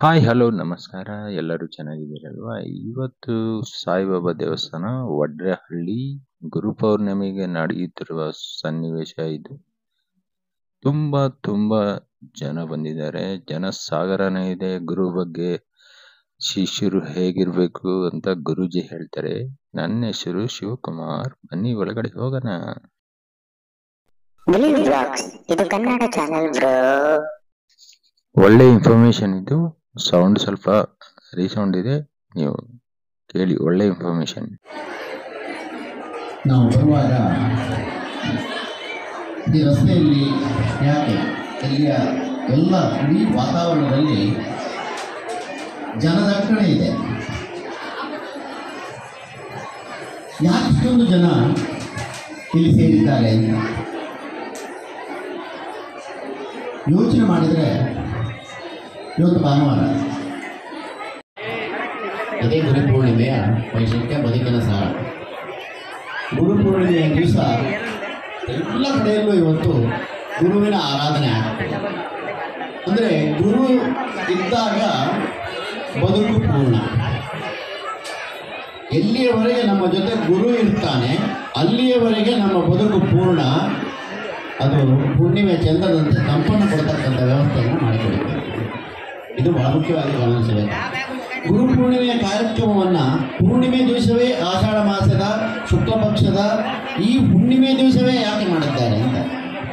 Hi hello ನಮಸ್ಕಾರ. ಎಲ್ಲರೂ ಚೆನ್ನಾಗಿದ್ದೀರಲ್ವಾ? ಇವತ್ತು ಸಾಯಿಬಾಬಾ ದೇವಸ್ಥಾನ ವಡ್ರೇಹಳ್ಳಿ ಗುರುಪೌರ್ಣಮಿಗೆ ನಡೆಯುತ್ತಿರುವ ಸನ್ನಿವೇಶ ಇದು. ತುಂಬಾ ಜನ ಬಂದಿದ್ದಾರೆ. ಜನ ಸಾಗರನೇ ಇದೆ. ಗುರು ಬಗ್ಗೆ ಶಿಷ್ಯರು ಹೇಗಿರ್ಬೇಕು ಅಂತ ಗುರೂಜಿ ಹೇಳ್ತಾರೆ. ನನ್ನ ಹೆಸರು ಶಿವಕುಮಾರ್. ಬನ್ನಿ ಒಳಗಡೆ ಹೋಗೋಣ. ಇದು ಕನ್ನಡ ಚಾನೆಲ್ ಬ್ರೋ. ಒಳ್ಳೆ ಇನ್ಫಾರ್ಮೇಶನ್ ಇದು. ಸೌಂಡ್ ಸ್ವಲ್ಪ ರೀಸೌಂಡ್ ಇದೆ, ನೀವು ಕೇಳಿ. ಒಳ್ಳೆ ಇನ್ಫಾರ್ಮೇಶನ್. ನಾವು ಬರುವಾಗ ಈ ರಸ್ತೆಯಲ್ಲಿ ಯಾಕೆ ಇಲ್ಲಿಯ ಎಲ್ಲ ಇಡೀ ವಾತಾವರಣದಲ್ಲಿ ಜನದಟ್ಟಣೆ ಇದೆ. ಯಾಕೆ ಇಷ್ಟೊಂದು ಜನ ಇಲ್ಲಿ ಸೇರಿದ್ದಾರೆ ಅಂತ ಯೋಚನೆ ಮಾಡಿದರೆ, ಇವತ್ತು ಭಾನುವಾರ, ಇದೇ ಗುರುಪೂರ್ಣಿಮೆಯ ವೈಶಿಷ್ಟ್ಯ ಬದುಕಿನ ಸಾರ. ಗುರುಪೂರ್ಣಿಮೆಯ ದಿವಸ ಎಲ್ಲ ಕಡೆಯಲ್ಲೂ ಇವತ್ತು ಗುರುವಿನ ಆರಾಧನೆ ಆಗ್ತದೆ. ಅಂದರೆ ಗುರು ಇದ್ದಾಗ ಬದುಕು ಪೂರ್ಣ. ಎಲ್ಲಿಯವರೆಗೆ ನಮ್ಮ ಜೊತೆ ಗುರು ಇರ್ತಾನೆ ಅಲ್ಲಿಯವರೆಗೆ ನಮ್ಮ ಬದುಕು ಪೂರ್ಣ. ಅದು ಪೂರ್ಣಿಮೆ ಚಂದ್ರದಂತೆ ತಂಪನ್ನು ಕೊಡ್ತಕ್ಕಂಥ ವ್ಯವಸ್ಥೆಯನ್ನು ಮಾಡಿಕೊಡುತ್ತದೆ. ಇದು ಬಹಳ ಮುಖ್ಯವಾಗಿ ಗಮನಿಸಬೇಕು. ಗುರು ಪೂರ್ಣಿಮೆಯ ಕಾರ್ಯಕ್ರಮವನ್ನು ಪೂರ್ಣಿಮೆ ದಿವಸವೇ, ಆಷಾಢ ಮಾಸದ ಶುಕ್ಲ ಪಕ್ಷದ ಈ ಹುಣ್ಣಿಮೆ ದಿವಸವೇ ಯಾಕೆ ಮಾಡುತ್ತಾರೆ ಅಂತ.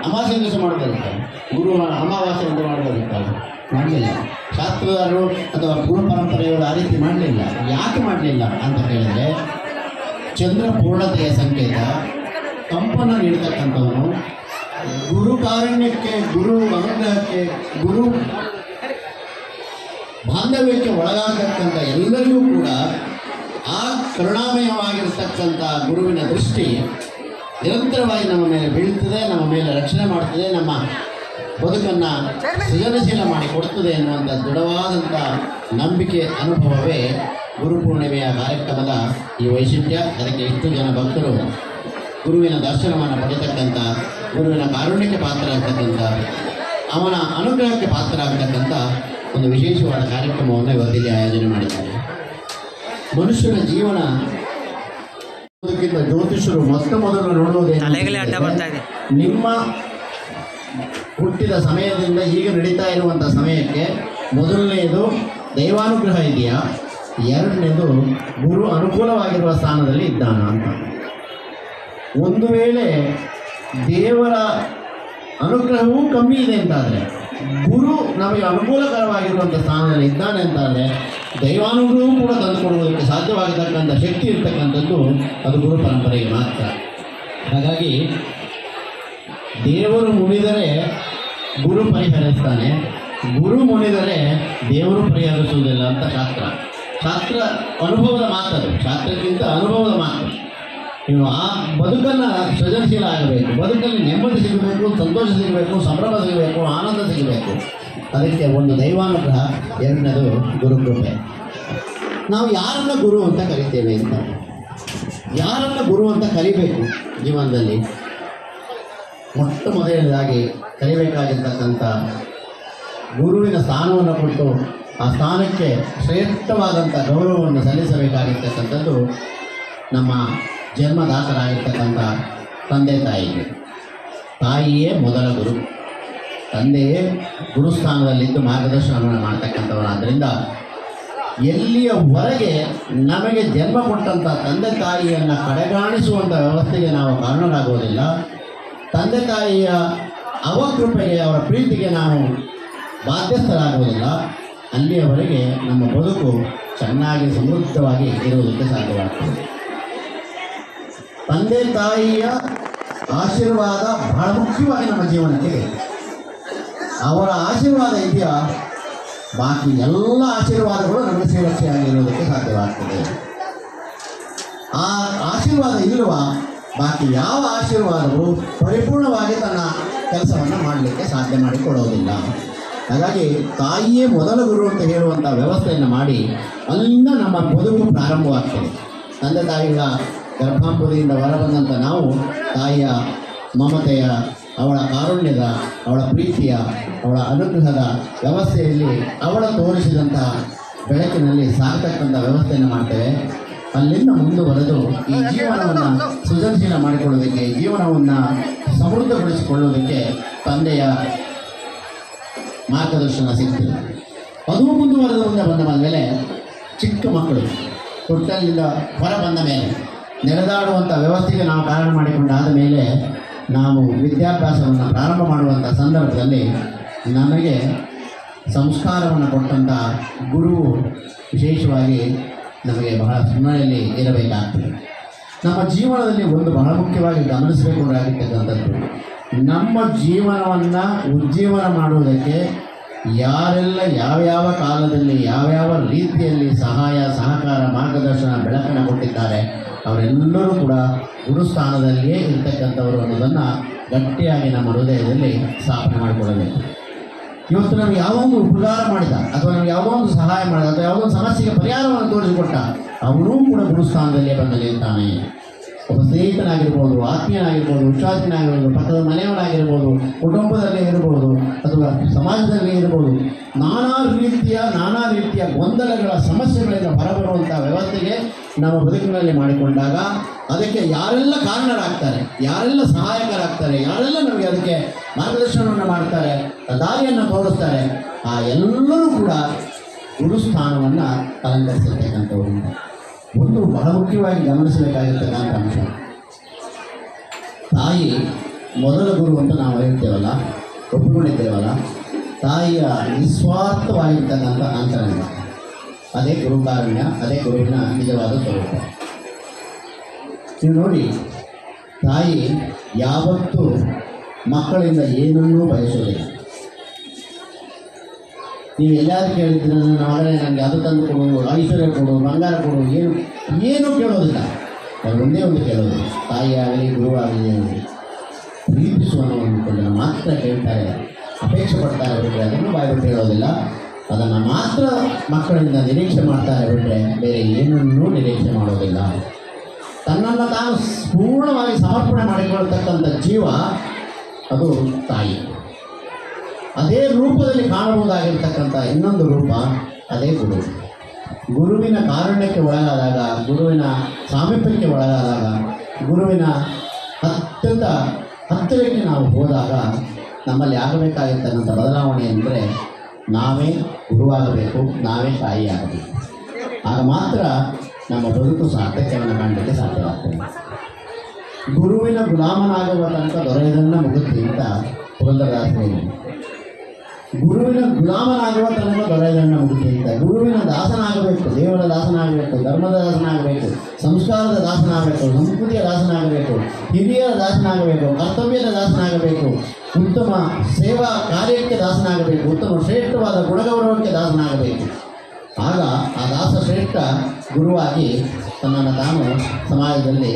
ಅಮಾವಾಸ್ಯೆ ದಿವಸ ಮಾಡಬಹುದಿರ್ತಾರೆ, ಗುರು ಅಮಾವಾಸ್ಯೆ ಅಂತ ಮಾಡಬಹುದಿರ್ತಾರೆ, ಮಾಡಲಿಲ್ಲ. ಶಾಸ್ತ್ರದಾರರು ಅಥವಾ ಗುರು ಪರಂಪರೆಯವರು ಆ ರೀತಿ ಮಾಡಲಿಲ್ಲ. ಯಾಕೆ ಮಾಡಲಿಲ್ಲ ಅಂತ ಹೇಳಿದರೆ, ಚಂದ್ರ ಪೂರ್ಣತೆಯ ಸಂಕೇತ, ತಂಪನ್ನು ನೀಡತಕ್ಕಂಥವನು, ಗುರು ಕಾರುಣ್ಯಕ್ಕೆ, ಗುರು ಅನುಗ್ರಹಕ್ಕೆ, ಗುರು ಬಾಂಧವ್ಯಕ್ಕೆ ಒಳಗಾಗತಕ್ಕಂಥ ಎಲ್ಲರಿಗೂ ಕೂಡ ಆ ಕರುಣಾಮಯವಾಗಿರತಕ್ಕಂಥ ಗುರುವಿನ ದೃಷ್ಟಿ ನಿರಂತರವಾಗಿ ನಮ್ಮ ಮೇಲೆ ಬೀಳ್ತದೆ, ನಮ್ಮ ಮೇಲೆ ರಕ್ಷಣೆ ಮಾಡ್ತದೆ, ನಮ್ಮ ಬದುಕನ್ನು ಸೃಜನಶೀಲ ಮಾಡಿ ಕೊಡ್ತದೆ ಎನ್ನುವಂಥ ದೃಢವಾದಂಥ ನಂಬಿಕೆ, ಅನುಭವವೇ ಗುರುಪೂರ್ಣಿಮೆಯ ಕಾರ್ಯಕ್ರಮದ ಈ ವೈಶಿಷ್ಟ್ಯ. ಅದಕ್ಕೆ ಎಷ್ಟು ಜನ ಭಕ್ತರು ಗುರುವಿನ ದರ್ಶನವನ್ನು ಪಡೆಯತಕ್ಕಂಥ, ಗುರುವಿನ ಕಾರುಣ್ಯಕ್ಕೆ ಪಾತ್ರರಾಗ್ತಕ್ಕಂಥ, ಅವನ ಅನುಗ್ರಹಕ್ಕೆ ಪಾತ್ರರಾಗ್ತಕ್ಕಂಥ ಒಂದು ವಿಶೇಷವಾದ ಕಾರ್ಯಕ್ರಮವನ್ನು ಇವತ್ತಿಲ್ಲಿ ಆಯೋಜನೆ ಮಾಡಿದ್ದಾರೆ. ಮನುಷ್ಯನ ಜೀವನ ಅದಕ್ಕಿಂತ ಜ್ಯೋತಿಷರು ಮೊದಲು ನೋಡುವುದೇ ನಿಮ್ಮ ಹುಟ್ಟಿದ ಸಮಯದಿಂದ ಈಗ ನಡೀತಾ ಇರುವಂಥ ಸಮಯಕ್ಕೆ ಮೊದಲನೆಯದು ದೈವಾನುಗ್ರಹ ಇದೆಯಾ, ಎರಡನೇದು ಗುರು ಅನುಕೂಲವಾಗಿರುವ ಸ್ಥಾನದಲ್ಲಿ ಇದ್ದಾನ ಅಂತ. ಒಂದು ವೇಳೆ ದೇವರ ಅನುಗ್ರಹವೂ ಕಮ್ಮಿ ಇದೆ ಅಂತಾದರೆ, ಗುರು ನಮಗೆ ಅನುಕೂಲಕರವಾಗಿರುವಂಥ ಸ್ಥಾನದಲ್ಲಿ ಇದ್ದಾನೆ ಅಂತಾದರೆ, ದೈವಾನುಗ್ರಹವೂ ಕೂಡ ತಂದುಕೊಡುವುದಕ್ಕೆ ಸಾಧ್ಯವಾಗಿರ್ತಕ್ಕಂಥ ಶಕ್ತಿ ಇರ್ತಕ್ಕಂಥದ್ದು ಅದು ಗುರು ಪರಂಪರೆಗೆ ಮಾತ್ರ. ಹಾಗಾಗಿ ದೇವರು ಮುನಿದರೆ ಗುರು ಪರಿಹರಿಸ್ತಾನೆ, ಗುರು ಮುನಿದರೆ ದೇವರು ಪರಿಹರಿಸುವುದಿಲ್ಲ ಅಂತ ಶಾಸ್ತ್ರ ಅನುಭವದ ಮಾತದು. ಶಾಸ್ತ್ರಕ್ಕಿಂತ ಅನುಭವದ ಮಾತು. ನೀವು ಆ ಬದುಕನ್ನು ಸೃಜನಶೀಲ ಆಗಬೇಕು, ಬದುಕಲ್ಲಿ ನೆಮ್ಮದಿ ಸಿಗಬೇಕು, ಸಂತೋಷ ಸಿಗಬೇಕು, ಸಂಭ್ರಮ ಸಿಗಬೇಕು, ಆನಂದ ಸಿಗಬೇಕು. ಅದಕ್ಕೆ ಒಂದು ದೈವಾನುಗ್ರಹ, ಎರಡನೇದು ಗುರುಕೃಪೆ. ನಾವು ಯಾರನ್ನ ಗುರು ಅಂತ ಕರಿತೇವೆ ಅಂತ, ಯಾರನ್ನ ಗುರು ಅಂತ ಕರಿಬೇಕು ಜೀವನದಲ್ಲಿ, ಮೊಟ್ಟ ಮೊದಲನೇದಾಗಿ ಕರಿಬೇಕಾಗಿರ್ತಕ್ಕಂಥ ಗುರುವಿನ ಸ್ಥಾನವನ್ನು ಕೊಟ್ಟು ಆ ಸ್ಥಾನಕ್ಕೆ ಶ್ರೇಷ್ಠವಾದಂಥ ಗೌರವವನ್ನು ಸಲ್ಲಿಸಬೇಕಾಗಿರ್ತಕ್ಕಂಥದ್ದು ನಮ್ಮ ಜನ್ಮದಾತರಾಗಿರ್ತಕ್ಕಂಥ ತಂದೆ ತಾಯಿಗೆ. ತಾಯಿಯೇ ಮೊದಲ ಗುರು, ತಂದೆಯೇ ಗುರುಸ್ಥಾನದಲ್ಲಿದ್ದು ಮಾರ್ಗದರ್ಶನವನ್ನು ಮಾಡ್ತಕ್ಕಂಥವರಾದ್ದರಿಂದ ಎಲ್ಲಿಯವರೆಗೆ ನಮಗೆ ಜನ್ಮ ಕೊಟ್ಟಂಥ ತಂದೆ ತಾಯಿಯನ್ನು ಕಡೆಗಾಣಿಸುವಂಥ ವ್ಯವಸ್ಥೆಗೆ ನಾವು ಕಾರಣರಾಗುವುದಿಲ್ಲ, ತಂದೆ ತಾಯಿಯ ಅವಕೃಪೆಗೆ, ಅವರ ಪ್ರೀತಿಗೆ ನಾವು ಬಾಧ್ಯಸ್ಥರಾಗುವುದಿಲ್ಲ, ಅಲ್ಲಿಯವರೆಗೆ ನಮ್ಮ ಬದುಕು ಚೆನ್ನಾಗಿ ಸಮೃದ್ಧವಾಗಿ ಇರುವುದಕ್ಕೆ ಸಾಧ್ಯವಾಗ್ತದೆ. ತಂದೆ ತಾಯಿಯ ಆಶೀರ್ವಾದ ಬಹಳ ಮುಖ್ಯವಾಗಿ ನಮ್ಮ ಜೀವನಕ್ಕೆ ಬೇಕು. ಅವರ ಆಶೀರ್ವಾದ ಇದೆಯಾ, ಬಾಕಿ ಎಲ್ಲ ಆಶೀರ್ವಾದಗಳು ನಮಗೆ ಸುರಕ್ಷೆಯಾಗಿರುವುದಕ್ಕೆ ಸಾಧ್ಯವಾಗ್ತದೆ. ಆ ಆಶೀರ್ವಾದ ಇಲ್ಲವಾ, ಬಾಕಿ ಯಾವ ಆಶೀರ್ವಾದವು ಪರಿಪೂರ್ಣವಾಗಿ ತನ್ನ ಕೆಲಸವನ್ನು ಮಾಡಲಿಕ್ಕೆ ಸಾಧ್ಯ ಮಾಡಿಕೊಡೋದಿಲ್ಲ. ಹಾಗಾಗಿ ತಾಯಿಯೇ ಮೊದಲ ಗುರು ಅಂತ ಹೇಳುವಂಥ ವ್ಯವಸ್ಥೆಯನ್ನು ಮಾಡಿ ಅಲ್ಲಿಂದ ನಮ್ಮ ಬದುಕು ಪ್ರಾರಂಭವಾಗ್ತದೆ. ತಂದೆ ತಾಯಿಗಳ ಗರ್ಭಾಂಬುದಿಯಿಂದ ಹೊರಬಂದಂಥ ನಾವು ತಾಯಿಯ ಮಮತೆಯ ಅವಳ ಕಾರುಣ್ಯದ, ಅವಳ ಪ್ರೀತಿಯ, ಅವಳ ಅನುಗ್ರಹದ ವ್ಯವಸ್ಥೆಯಲ್ಲಿ ಅವಳ ತೋರಿಸಿದಂತಹ ಬೆಳಕಿನಲ್ಲಿ ಸಾಗತಕ್ಕಂಥ ವ್ಯವಸ್ಥೆಯನ್ನು ಮಾಡ್ತೇವೆ. ಅಲ್ಲಿಂದ ಮುಂದುವರೆದು ಈ ಜೀವನವನ್ನು ಸೃಜನಶೀಲ ಮಾಡಿಕೊಳ್ಳೋದಕ್ಕೆ, ಜೀವನವನ್ನು ಸಮೃದ್ಧಗೊಳಿಸಿಕೊಳ್ಳೋದಕ್ಕೆ ತಂದೆಯ ಮಾರ್ಗದರ್ಶನ ಸಿಗ್ತದೆ. ಅದು ಮುಂದುವರೆದು ಮುಂದೆ ಬಂದ ಮೇಲೆ ಚಿಕ್ಕ ಮಕ್ಕಳು ತೊಟ್ಟಲಿಂದ ಹೊರ ಬಂದ ಮೇಲೆ ನಡೆದಾಡುವಂಥ ವ್ಯವಸ್ಥೆಗೆ ನಾವು ಕಾರಣ ಮಾಡಿಕೊಂಡಾದ ಮೇಲೆ ನಾವು ವಿದ್ಯಾಭ್ಯಾಸವನ್ನು ಪ್ರಾರಂಭ ಮಾಡುವಂಥ ಸಂದರ್ಭದಲ್ಲಿ ನಮಗೆ ಸಂಸ್ಕಾರವನ್ನು ಕೊಟ್ಟಂಥ ಗುರುವು ವಿಶೇಷವಾಗಿ ನಮಗೆ ಬಹಳ ಸ್ಮರಣೆಯಲ್ಲಿ ಇರಬೇಕಾಗ್ತದೆ. ನಮ್ಮ ಜೀವನದಲ್ಲಿ ಒಂದು ಬಹಳ ಮುಖ್ಯವಾಗಿ ಗಮನಿಸಬೇಕಾಗಿರ್ತಕ್ಕಂಥದ್ದು, ನಮ್ಮ ಜೀವನವನ್ನು ಉಜ್ಜೀವನ ಮಾಡುವುದಕ್ಕೆ ಯಾರೆಲ್ಲ ಯಾವ್ಯಾವ ಕಾಲದಲ್ಲಿ ಯಾವ್ಯಾವ ರೀತಿಯಲ್ಲಿ ಸಹಾಯ ಸಹಕಾರ ಮಾರ್ಗದರ್ಶನ ಬೆಳಕನ್ನು ಕೊಟ್ಟಿದ್ದಾರೆ ಅವರೆಲ್ಲರೂ ಕೂಡ ಗುರುಸ್ಥಾನದಲ್ಲಿಯೇ ಇರ್ತಕ್ಕಂಥವರು ಅನ್ನೋದನ್ನು ಗಟ್ಟಿಯಾಗಿ ನಮ್ಮ ಹೃದಯದಲ್ಲಿ ಸ್ಥಾಪನೆ ಮಾಡಿಕೊಳ್ಳಬೇಕು. ಇವತ್ತು ನಮಗೆ ಯಾವುದೋ ಒಂದು ಉಪಕಾರ ಮಾಡಿದ ಅಥವಾ ನಮಗೆ ಯಾವುದೋ ಒಂದು ಸಹಾಯ ಮಾಡಿದ ಅಥವಾ ಯಾವುದೋ ಒಂದು ಸಮಸ್ಯೆಗೆ ಪರಿಹಾರವನ್ನು ತೋರಿಸಿಕೊಟ್ಟ ಅವನೂ ಕೂಡ ಗುರುಸ್ಥಾನದಲ್ಲೇ ಬಂದು ನಿಲ್ತಾನೆ. ಒಬ್ಬ ಸ್ನೇಹಿತನಾಗಿರ್ಬೋದು, ಆತ್ಮೀಯನಾಗಿರ್ಬೋದು, ವಿಶ್ವಾಸಿನಾಗಿರ್ಬೋದು, ಪಕ್ಕದ ಮನೆಯವನಾಗಿರ್ಬೋದು, ಕುಟುಂಬದಲ್ಲಿ ಇರ್ಬೋದು ಅಥವಾ ಸಮಾಜದಲ್ಲಿ ಇರ್ಬೋದು, ನಾನಾ ರೀತಿಯ ಗೊಂದಲಗಳ ಸಮಸ್ಯೆಗಳಿಂದ ಹೊರಬರುವಂಥ ವ್ಯವಸ್ಥೆಗೆ ನಮ್ಮ ಬದುಕಿನಲ್ಲಿ ಮಾಡಿಕೊಂಡಾಗ ಅದಕ್ಕೆ ಯಾರೆಲ್ಲ ಕಾರಣರಾಗ್ತಾರೆ, ಯಾರೆಲ್ಲ ಸಹಾಯಕರಾಗ್ತಾರೆ, ಯಾರೆಲ್ಲ ನಮಗೆ ಅದಕ್ಕೆ ಮಾರ್ಗದರ್ಶನವನ್ನು ಮಾಡ್ತಾರೆ, ದಾರಿಯನ್ನು ತೋರಿಸ್ತಾರೆ, ಆ ಎಲ್ಲರೂ ಕೂಡ ಗುರುಸ್ಥಾನವನ್ನು ಅಲಂಕರಿಸಿರ್ತಕ್ಕಂಥವ್ರು. ಒಂದು ಬಹಳ ಮುಖ್ಯವಾಗಿ ಗಮನಿಸಬೇಕಾಗಿರ್ತಕ್ಕಂಥ ಅಂಶ, ತಾಯಿ ಮೊದಲ ಗುರು ಅಂತ ನಾವು ಹೇಳ್ತೇವಲ್ಲ, ಒಪ್ಪಿಕೊಂಡಿದ್ದೇವಲ್ಲ, ತಾಯಿಯ ನಿಸ್ವಾರ್ಥವಾಗಿರ್ತಕ್ಕಂಥ ಅಂತರಂಗ, ಅದೇ ಗುರುಕಾರುಣ್ಯ, ಅದೇ ಗುರುವಿನ ನಿಜವಾದ ಸ್ವರೂಪ. ನೀವು ನೋಡಿ, ತಾಯಿ ಯಾವತ್ತೂ ಮಕ್ಕಳಿಂದ ಏನನ್ನೂ ಬಯಸೋದಿಲ್ಲ. ನೀವು ಎಲ್ಲಾದ್ರೂ ಕೇಳಿದ್ರೆ ನನ್ನ ಮಗನೇ ನನಗೆ ಅದು ತಂದು ಕೊಡು, ಐಶ್ವರ್ಯ ಕೊಡು, ಬಂಗಾರ ಕೊಡು, ಏನೂ ಕೇಳೋದಿಲ್ಲ. ಅವ್ರು ಒಂದೇ ಒಂದು ಕೇಳೋದು, ತಾಯಿಯಾಗಲಿ ಗುರುವಾಗಲಿ ಪ್ರೀತಿಸುವ ಅಂದ್ಕೊಂಡನ್ನು ಮಾತ್ರ ಕೇಳ್ತಾರೆ, ಅಪೇಕ್ಷೆ ಪಡ್ತಾರೆ ಬಿಟ್ಟರೆ ಅದನ್ನು ಬಾಯ್ಬಿಟ್ಟು ಹೇಳೋದಿಲ್ಲ. ಅದನ್ನು ಮಾತ್ರ ಮಕ್ಕಳಿಂದ ನಿರೀಕ್ಷೆ ಮಾಡ್ತಾರೆ ಬಿಟ್ಟರೆ ಬೇರೆ ಏನನ್ನೂ ನಿರೀಕ್ಷೆ ಮಾಡೋದಿಲ್ಲ. ತನ್ನನ್ನು ತಾನು ಪೂರ್ಣವಾಗಿ ಸಮರ್ಪಣೆ ಮಾಡಿಕೊಳ್ತಕ್ಕಂಥ ಜೀವ ಅದು ತಾಯಿ. ಅದೇ ರೂಪದಲ್ಲಿ ಕಾಣಬಹುದಾಗಿರ್ತಕ್ಕಂಥ ಇನ್ನೊಂದು ರೂಪ ಅದೇ ಗುರು. ಗುರುವಿನ ಕಾರುಣ್ಯಕ್ಕೆ ಒಳಗಾದಾಗ, ಗುರುವಿನ ಸಾಮೀಪ್ಯಕ್ಕೆ ಒಳಗಾದಾಗ, ಗುರುವಿನ ಅತ್ಯಂತ ಹತ್ತಿರಕ್ಕೆ ನಾವು ಹೋದಾಗ ನಮ್ಮಲ್ಲಿ ಆಗಬೇಕಾಗಿರ್ತಕ್ಕಂಥ ಬದಲಾವಣೆ ಅಂದರೆ ನಾವೇ ಗುರುವಾಗಬೇಕು, ನಾವೇ ತಾಯಿಯಾಗಬೇಕು. ಆಗ ಮಾತ್ರ ನಮ್ಮ ಬದುಕು ಸಾರ್ಥಕ್ಯವನ್ನು ಕಾಣಲಿಕ್ಕೆ ಸಾಧ್ಯವಾಗ್ತದೆ. ಗುರುವಿನ ಗುಲಾಮನಾಗುವ ತನಕ ದೊರೆಯದನ್ನ ಮುಗುತ್ತಿ ಅಂತ ಪುರಂದರದಾಸರು. ಗುರುವಿನ ಗುಲಾಮನಾಗುವ ತನಕ ದೊರೆಯದನ್ನ ಮುಗುತ್ತಿ ಅಂತ. ಗುರುವಿನ ದಾಸನಾಗಬೇಕು, ದೇವರ ದಾಸನಾಗಬೇಕು, ಧರ್ಮದ ದಾಸನಾಗಬೇಕು, ಸಂಸ್ಕಾರದ ದಾಸನಾಗಬೇಕು, ಸಂಸ್ಕೃತಿಯ ದಾಸನಾಗಬೇಕು, ಹಿರಿಯರ ದಾಸನಾಗಬೇಕು, ಕರ್ತವ್ಯದ ದಾಸನಾಗಬೇಕು, ಉತ್ತಮ ಸೇವಾ ಕಾರ್ಯಕ್ಕೆ ದಾಸನಾಗಬೇಕು, ಉತ್ತಮ ಶ್ರೇಷ್ಠವಾದ ಗುಣಗೌರವಕ್ಕೆ ದಾಸನಾಗಬೇಕು. ಆಗ ಆ ದಾಸ ಶ್ರೇಷ್ಠ ಗುರುವಾಗಿ ತನ್ನನ್ನು ತಾನು ಸಮಾಜದಲ್ಲಿ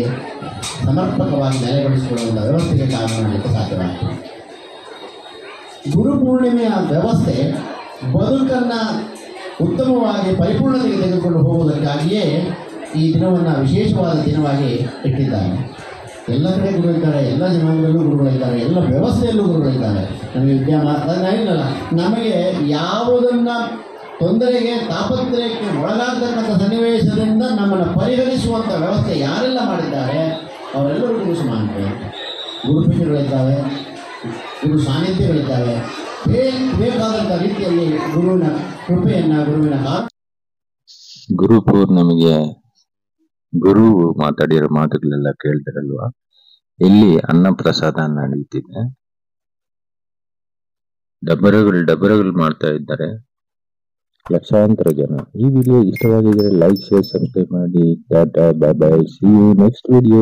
ಸಮರ್ಪಕವಾಗಿ ನೆಲೆಗೊಳಿಸಿಕೊಳ್ಳುವಂಥ ವ್ಯವಸ್ಥೆಗೆ ಕಾರಣ ಮಾಡಲಿಕ್ಕೆ ಸಾಧ್ಯವಾಗ್ತದೆ. ಗುರುಪೂರ್ಣಿಮೆಯ ವ್ಯವಸ್ಥೆ ಬದುಕನ್ನು ಉತ್ತಮವಾಗಿ ಪರಿಪೂರ್ಣತೆಗೆ ತೆಗೆದುಕೊಂಡು ಹೋಗುವುದಕ್ಕಾಗಿಯೇ ಈ ದಿನವನ್ನು ವಿಶೇಷವಾದ ದಿನವಾಗಿ ಇಟ್ಟಿದ್ದಾರೆ. ಎಲ್ಲ ಕಡೆ ಗುರುಗಳಿದ್ದಾರೆ, ಎಲ್ಲ ಜನಾಂಗದಲ್ಲೂ ಗುರುಗಳಿದ್ದಾರೆ, ಎಲ್ಲ ವ್ಯವಸ್ಥೆಯಲ್ಲೂ ಗುರುಗಳಿದ್ದಾರೆ. ನಮಗೆ ಹೇಳಿಲ್ಲ, ನಮಗೆ ಯಾವುದನ್ನು ತೊಂದರೆಗೆ ತಾಪತ್ರಯಕ್ಕೆ ಒಳಗಾಗತಕ್ಕಂಥ ಸನ್ನಿವೇಶದಿಂದ ನಮ್ಮನ್ನು ಪರಿಹರಿಸುವಂಥ ವ್ಯವಸ್ಥೆ ಯಾರೆಲ್ಲ ಮಾಡಿದ್ದಾರೆ ಅವರೆಲ್ಲರೂ ಗುರು ಸಮಾನತೆ. ಗುರುಪೀಠಗಳಿದ್ದಾವೆ, ಗುರು ಸಾನ್ನಿಧ್ಯಗಳಿದ್ದಾವೆ. ಬೇಕಾದಂಥ ರೀತಿಯಲ್ಲಿ ಗುರುವಿನ ಕೃಪೆಯನ್ನು, ಗುರುವಿನ ಗುರು ಪೂರ್ಣಿಮೆಗೆ ಗುರು ಮಾತಾಡಿರೋ ಮಾತುಗಳೆಲ್ಲ ಕೇಳ್ತಾರಲ್ವಾ, ಇಲ್ಲಿ ಅನ್ನಪ್ರಸಾದ ನಡೀತಿದೆ. ಡಬರಗಳು ಮಾಡ್ತಾ ಇದ್ದಾರೆ ಲಕ್ಷಾಂತರ ಜನ. ಈ ವಿಡಿಯೋ ಇಷ್ಟವಾಗಿದ್ರೆ ಲೈಕ್, ಶೇರ್, ಸಬ್ಸ್ಕ್ರೈಬ್ ಮಾಡಿ. Tata, bye bye, see you next video.